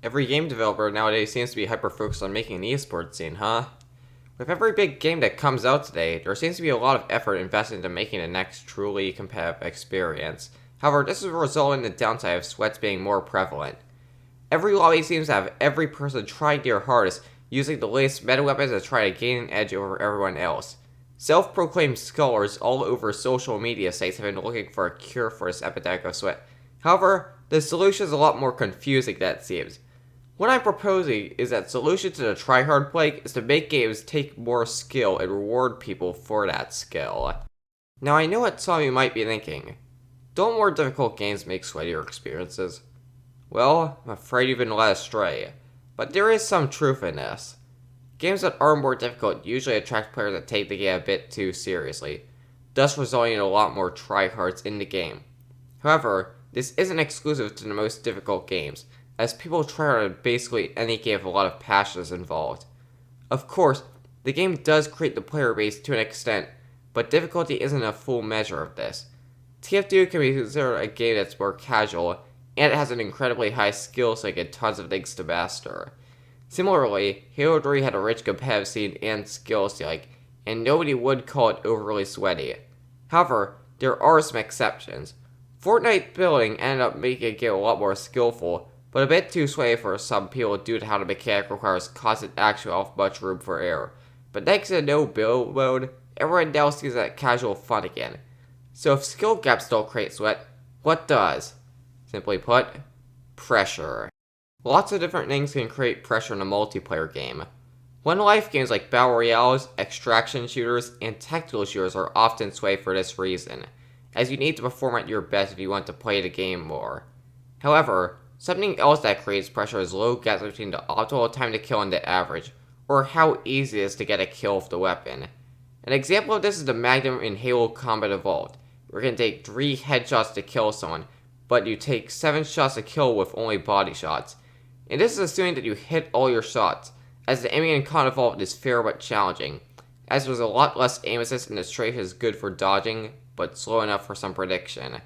Every game developer nowadays seems to be hyper-focused on making an esports scene, huh? With every big game that comes out today, there seems to be a lot of effort invested into making the next truly competitive experience. However, this is resulting in the downside of sweats being more prevalent. Every lobby seems to have every person trying their hardest, using the latest meta weapons to try to gain an edge over everyone else. Self-proclaimed scholars all over social media sites have been looking for a cure for this epidemic of sweat. However, the solution is a lot more confusing than it seems. What I'm proposing is that solution to the tryhard plague is to make games take more skill and reward people for that skill. Now I know what some of you might be thinking. Don't more difficult games make sweatier experiences? Well, I'm afraid you've been led astray. But there is some truth in this. Games that are more difficult usually attract players that take the game a bit too seriously, thus resulting in a lot more tryhards in the game. However, this isn't exclusive to the most difficult games, as people try hard at basically any game with a lot of passion is involved. Of course, the game does create the player base to an extent, but difficulty isn't a full measure of this. TF2 can be considered a game that's more casual, and it has an incredibly high skill ceiling and tons of things to master. Similarly, Halo 3 had a rich competitive scene and skill ceiling, and nobody would call it overly sweaty. However, there are some exceptions. Fortnite building ended up making the game a lot more skillful, but a bit too sweaty for some people due to how the mechanic requires constant action without much room for error. But thanks to the no build mode, everyone now sees that casual fun again. So if skill gaps don't create sweat, what does? Simply put, pressure. Lots of different things can create pressure in a multiplayer game. One-life games like Battle Royales, extraction shooters, and tactical shooters are often swayed for this reason, as you need to perform at your best if you want to play the game more. However, something else that creates pressure is low gaps between the optimal time to kill and the average, or how easy it is to get a kill with the weapon. An example of this is the Magnum in Halo Combat Evolved, where you can take 3 headshots to kill someone, but you take 7 shots to kill with only body shots. And this is assuming that you hit all your shots, as the aiming in Combat Evolved is fair but challenging, as there's a lot less aim assist and the strafe is good for dodging, but slow enough for some prediction.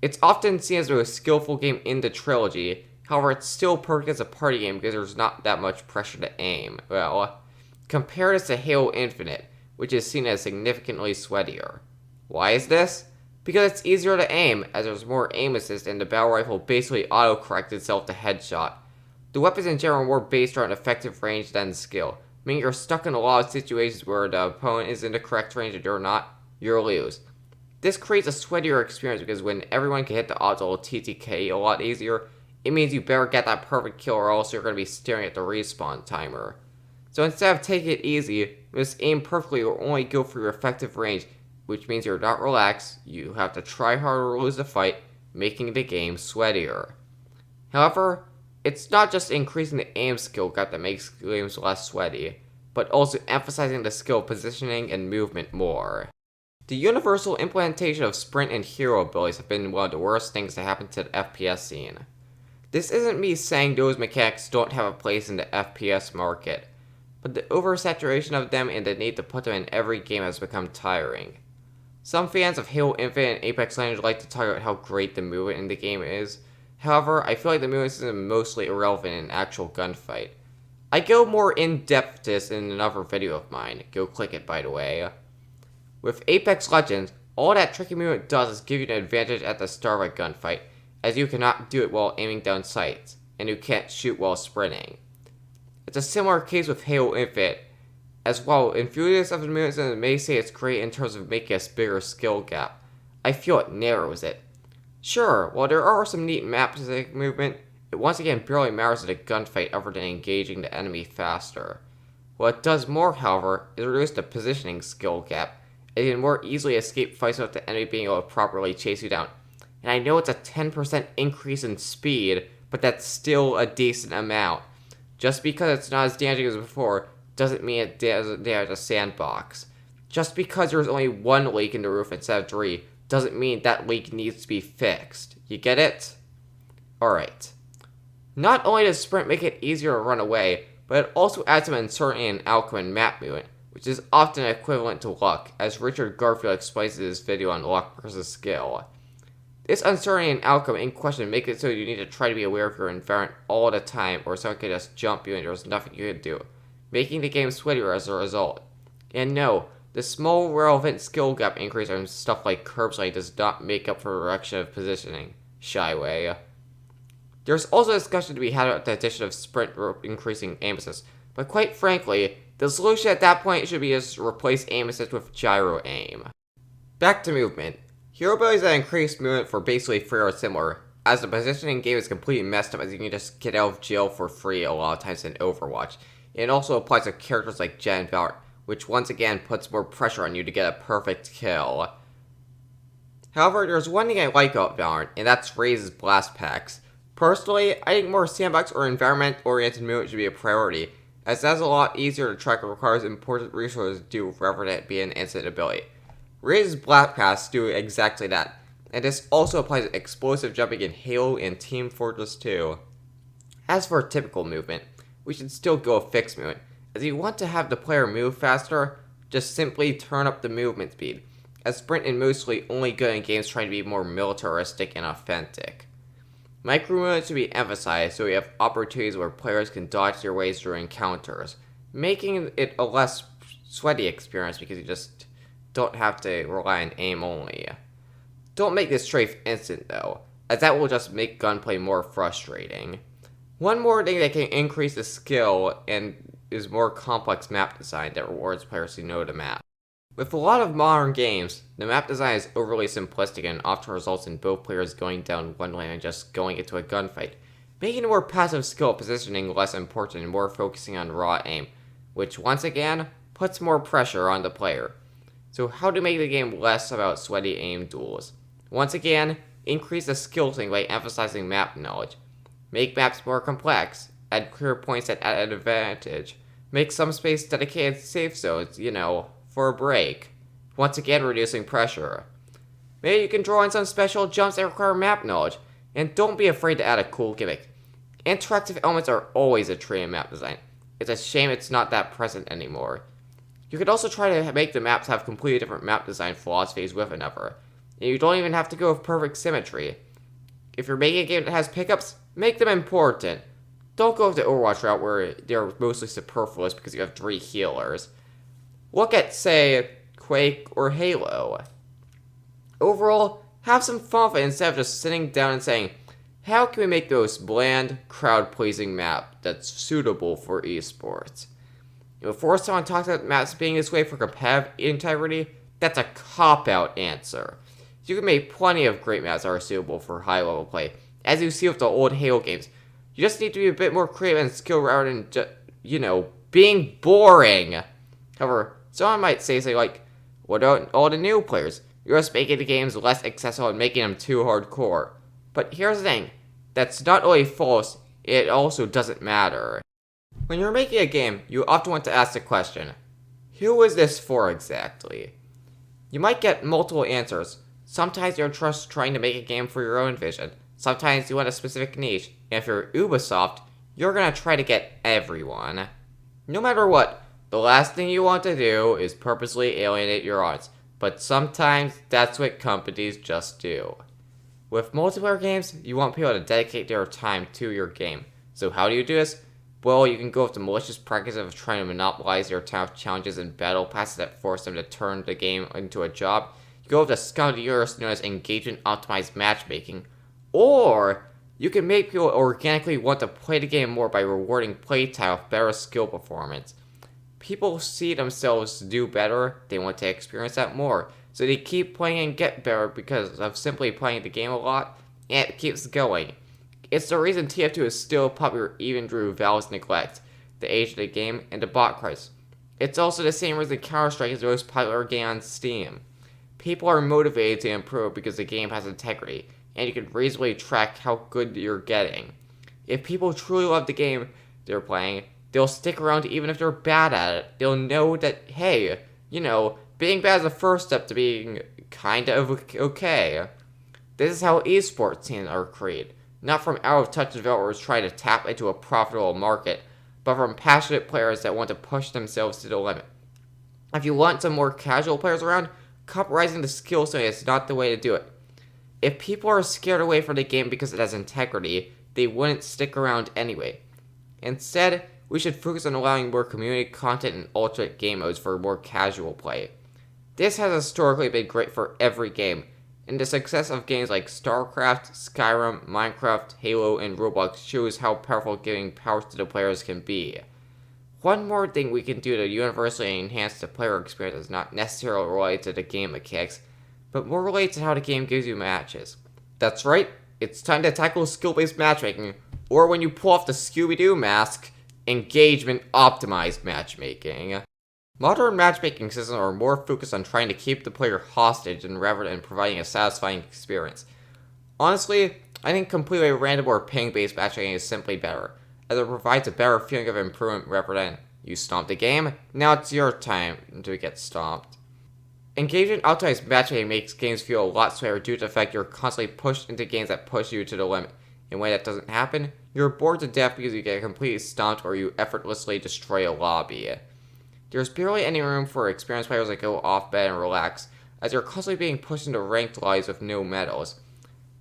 It's often seen as the most skillful game in the trilogy, however it's still perfect as a party game because there's not that much pressure to aim. Well, compare this to Halo Infinite, which is seen as significantly sweatier. Why is this? Because it's easier to aim, as there's more aim assist and the battle rifle basically auto-corrects itself to headshot. The weapons in general are more based on effective range than skill, meaning you're stuck in a lot of situations where the opponent is in the correct range and you're not, you'll lose. This creates a sweatier experience because when everyone can hit the optimal TTK a lot easier, it means you better get that perfect kill or else you're going to be staring at the respawn timer. So instead of taking it easy, you just aim perfectly or only go for your effective range, which means you're not relaxed, you have to try harder or lose the fight, making the game sweatier. However, it's not just increasing the aim skill gap that makes games less sweaty, but also emphasizing the skill positioning and movement more. The universal implementation of sprint and hero abilities have been one of the worst things to happen to the FPS scene. This isn't me saying those mechanics don't have a place in the FPS market, but the oversaturation of them and the need to put them in every game has become tiring. Some fans of Halo Infinite and Apex Legends like to talk about how great the movement in the game is. However, I feel like the movement is mostly irrelevant in an actual gunfight. I go more in-depth to this in another video of mine. Go click it, by the way. With Apex Legends, all that tricky movement does is give you an advantage at the start of a gunfight, as you cannot do it while aiming down sights, and you can't shoot while sprinting. It's a similar case with Halo Infinite, as while enthusiasts of the movement may say it's great in terms of making a bigger skill gap, I feel it narrows it. Sure, while there are some neat map-specific movement, it once again barely matters in a gunfight other than engaging the enemy faster. What it does more, however, is reduce the positioning skill gap, as you can more easily escape fights without the enemy being able to properly chase you down. And I know it's a 10% increase in speed, but that's still a decent amount. Just because it's not as damaging as before, doesn't mean it doesn't damage a sandbox. Just because there's only one leak in the roof instead of 3, doesn't mean that leak needs to be fixed. You get it? Alright. Not only does sprint make it easier to run away, but it also adds some uncertainty and outcome in map movement, which is often equivalent to luck, as Richard Garfield explains in his video on luck versus skill. This uncertainty and outcome in question make it so you need to try to be aware of your environment all the time, or someone could just jump you and there's nothing you can do, making the game sweatier as a result. And no, the small relevant skill gap increase on stuff like curb sliding does not make up for the reduction of positioning. Shyway. There's also discussion to be had about the addition of sprint increasing aim assist, but quite frankly, the solution at that point should be just replace aim assist with gyro aim. Back to movement. Hero abilities that increase movement for basically free are similar, as the positioning game is completely messed up as you can just get out of jail for free a lot of times in Overwatch. It also applies to characters like Jet and Valorant, which once again puts more pressure on you to get a perfect kill. However, there's one thing I like about Valorant, and that's Raze's blast packs. Personally, I think more sandbox or environment-oriented movement should be a priority, as that's a lot easier to track and requires important resources to do rather than it be an instant ability. Raze's blast packs do exactly that, and this also applies to explosive jumping in Halo and Team Fortress 2. As for typical movement, we should still go fixed movement, as you want to have the player move faster, just simply turn up the movement speed, as sprint is mostly only good in games trying to be more militaristic and authentic. Micro movement should be emphasized so we have opportunities where players can dodge their ways through encounters, making it a less sweaty experience because you just don't have to rely on aim only. Don't make this strafe instant though, as that will just make gunplay more frustrating. One more thing that can increase the skill and is more complex map design that rewards players who know the map. With a lot of modern games, the map design is overly simplistic and often results in both players going down one lane and just going into a gunfight, making the more passive skill positioning less important and more focusing on raw aim, which once again puts more pressure on the player. So how to make the game less about sweaty aim duels? Once again, increase the skill thing by emphasizing map knowledge. Make maps more complex, add clear points that add an advantage, make some space dedicated safe zones, for a break. Once again, reducing pressure. Maybe you can draw in some special jumps that require map knowledge, and don't be afraid to add a cool gimmick. Interactive elements are always a treat in map design. It's a shame it's not that present anymore. You could also try to make the maps have completely different map design philosophies with another. And you don't even have to go with perfect symmetry. If you're making a game that has pickups, make them important. Don't go with the Overwatch route where they're mostly superfluous because you have 3 healers. Look at, say, Quake or Halo. Overall, have some fun with it instead of just sitting down and saying, how can we make the most bland, crowd-pleasing map that's suitable for esports? Before someone talks about maps being this way for competitive integrity, that's a cop-out answer. You can make plenty of great maps that are suitable for high-level play, as you see with the old Halo games. You just need to be a bit more creative and skilled rather than just, being boring. However, someone might say something like, what about all the new players? You're just making the games less accessible and making them too hardcore. But here's the thing, that's not only false, it also doesn't matter. When you're making a game, you often want to ask the question, who is this for exactly? You might get multiple answers. Sometimes you're just trying to make a game for your own vision. Sometimes you want a specific niche. And if you're Ubisoft, you're gonna try to get everyone. No matter what, the last thing you want to do is purposely alienate your audience. But sometimes that's what companies just do. With multiplayer games, you want people to dedicate their time to your game. So how do you do this? Well, you can go with the malicious practice of trying to monopolize their time with challenges and battle passes that force them to turn the game into a job. You go with the scummy universe known as engagement-optimized matchmaking. Or, you can make people organically want to play the game more by rewarding playtime with better skill performance. People see themselves do better, they want to experience that more. So they keep playing and get better because of simply playing the game a lot, and it keeps going. It's the reason TF2 is still popular even through Valve's neglect, the age of the game, and the bot crisis. It's also the same reason Counter-Strike is the most popular game on Steam. People are motivated to improve because the game has integrity, and you can reasonably track how good you're getting. If people truly love the game they're playing, they'll stick around even if they're bad at it. They'll know that, hey, being bad is the first step to being kind of okay. This is how esports scenes are created. Not from out-of-touch developers trying to tap into a profitable market, but from passionate players that want to push themselves to the limit. If you want some more casual players around, compromising the skill set is not the way to do it. If people are scared away from the game because it has integrity, they wouldn't stick around anyway. Instead, we should focus on allowing more community content and alternate game modes for more casual play. This has historically been great for every game, and the success of games like StarCraft, Skyrim, Minecraft, Halo, and Roblox shows how powerful giving power to the players can be. One more thing we can do to universally enhance the player experience is not necessarily related to the game mechanics, but more related to how the game gives you matches. That's right, it's time to tackle skill-based matchmaking, or when you pull off the Scooby-Doo mask, engagement-optimized matchmaking. Modern matchmaking systems are more focused on trying to keep the player hostage rather than providing a satisfying experience. Honestly, I think completely random or ping-based matchmaking is simply better, as it provides a better feeling of improvement rather than, you stomped the game, now it's your time to get stomped. Engagement-optimized matchmaking makes games feel a lot sweeter due to the fact you're constantly pushed into games that push you to the limit, and when that doesn't happen, you're bored to death because you get completely stomped or you effortlessly destroy a lobby. There's barely any room for experienced players that go off bed and relax, as you're constantly being pushed into ranked lives with no medals.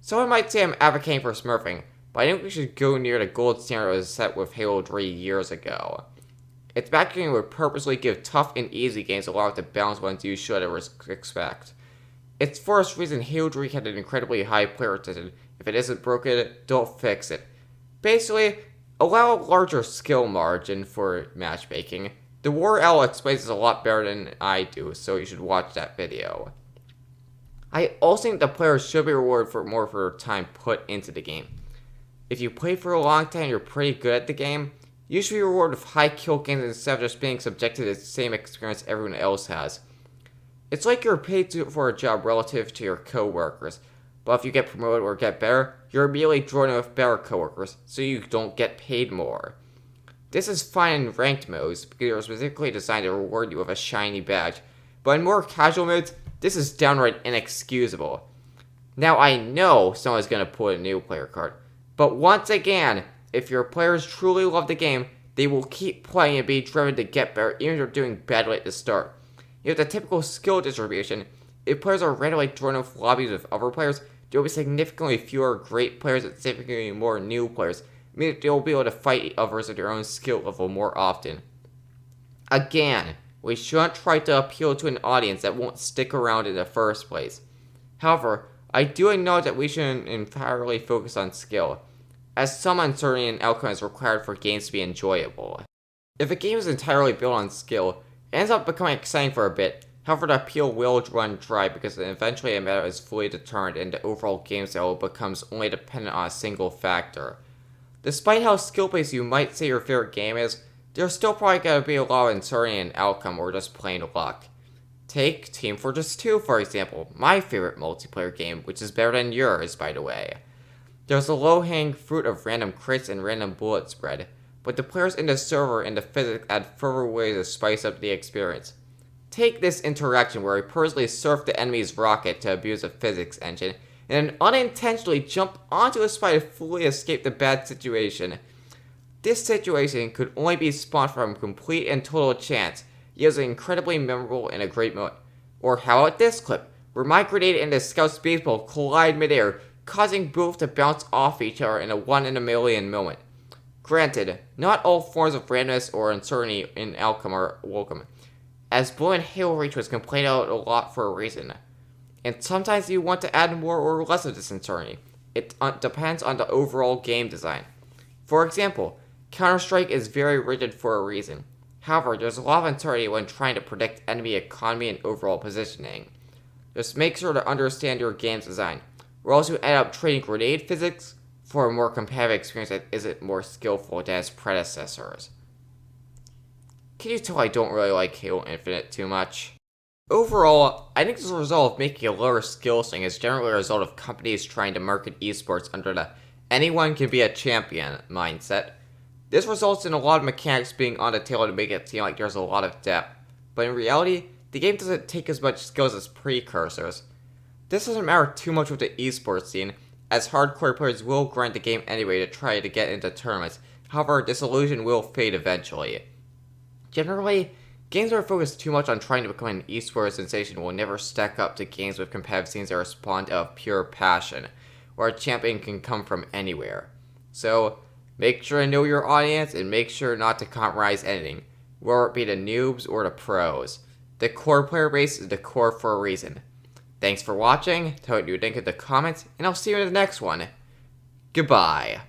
Someone might say I'm advocating for smurfing, but I think we should go near the gold standard that was set with Halo 3 years ago. Its matchmaking would purposely give tough and easy games along with the balanced ones you should expect. It's for this reason Halo 3 had an incredibly high player retention. If it isn't broken, don't fix it. Basically, allow a larger skill margin for matchmaking. The War Owl explains this a lot better than I do, so you should watch that video. I also think the players should be rewarded for more for their time put into the game. If you play for a long time and you're pretty good at the game, you should be rewarded with high kill gains instead of just being subjected to the same experience everyone else has. It's like you're paid for a job relative to your co-workers, but if you get promoted or get better, you're immediately drawn in with better co-workers, so you don't get paid more. This is fine in ranked modes, because they are specifically designed to reward you with a shiny badge, but in more casual modes, this is downright inexcusable. Now I know someone's going to pull a new player card, but once again, if your players truly love the game, they will keep playing and be driven to get better even if you're doing badly at the start. You have the typical skill distribution. If players are randomly drawn with lobbies with other players, there will be significantly fewer great players and significantly more new players, meaning they'll be able to fight others at their own skill level more often. Again, we shouldn't try to appeal to an audience that won't stick around in the first place. However, I do acknowledge that we shouldn't entirely focus on skill, as some uncertainty in outcome is required for games to be enjoyable. If a game is entirely built on skill, it ends up becoming exciting for a bit. However, the appeal will run dry because eventually a matter is fully determined and the overall game style becomes only dependent on a single factor. Despite how skill-based you might say your favorite game is, there's still probably going to be a lot of uncertainty in outcome or just plain luck. Take Team Fortress 2 for example, my favorite multiplayer game, which is better than yours, by the way. There's a low-hanging fruit of random crits and random bullet spread, but the players in the server and the physics add further ways to spice up the experience. Take this interaction where I personally surf the enemy's rocket to abuse the physics engine, and then unintentionally jump onto a spy to fully escape the bad situation. This situation could only be spawned from complete and total chance, yet is incredibly memorable and a great moment. Or how about this clip, where my grenade and the scout's baseball collide midair, causing both to bounce off each other in a 1 in a million moment. Granted, not all forms of randomness or uncertainty in outcome are welcome, as Blue and Halo Reach was complained out a lot for a reason. And sometimes you want to add more or less of this uncertainty. It depends on the overall game design. For example, Counter-Strike is very rigid for a reason. However, there's a lot of uncertainty when trying to predict enemy economy and overall positioning. Just make sure to understand your game's design, or else you end up trading grenade physics for a more competitive experience that isn't more skillful than its predecessors. Can you tell I don't really like Halo Infinite too much? Overall, I think this result of making a lower skill ceiling is generally a result of companies trying to market esports under the anyone can be a champion mindset. This results in a lot of mechanics being on the table to make it seem like there's a lot of depth, but in reality, the game doesn't take as much skills as precursors. This doesn't matter too much with the esports scene, as hardcore players will grind the game anyway to try to get into tournaments. However, this illusion will fade eventually. Generally, Games that are focused too much on trying to become an esports sensation will never stack up to games with competitive scenes that are spawned out of pure passion, where a champion can come from anywhere. So, make sure to know your audience and make sure not to compromise anything, whether it be the noobs or the pros. The core player base is the core for a reason. Thanks for watching, tell me what you think in the comments, and I'll see you in the next one. Goodbye.